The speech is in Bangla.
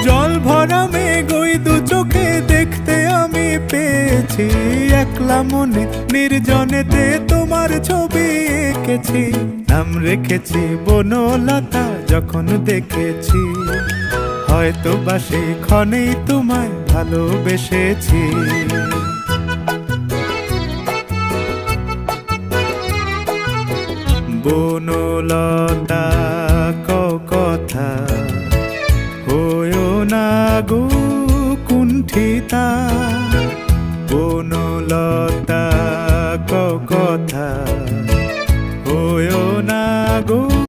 জল ভরা মেঘ ওই দু চোখে দেখতে আমি পেয়েছি, একলা মনে নির্জনেতে তোমার ছবি এঁকেছি। নাম রেখেছি বনলতা যখন দেখেছি, হয়তো বা সেই ক্ষণেই তোমায় ভালোবেসেছি। বনলতা কথা হয়ো না গো কুণ্ঠিতা, বনলতা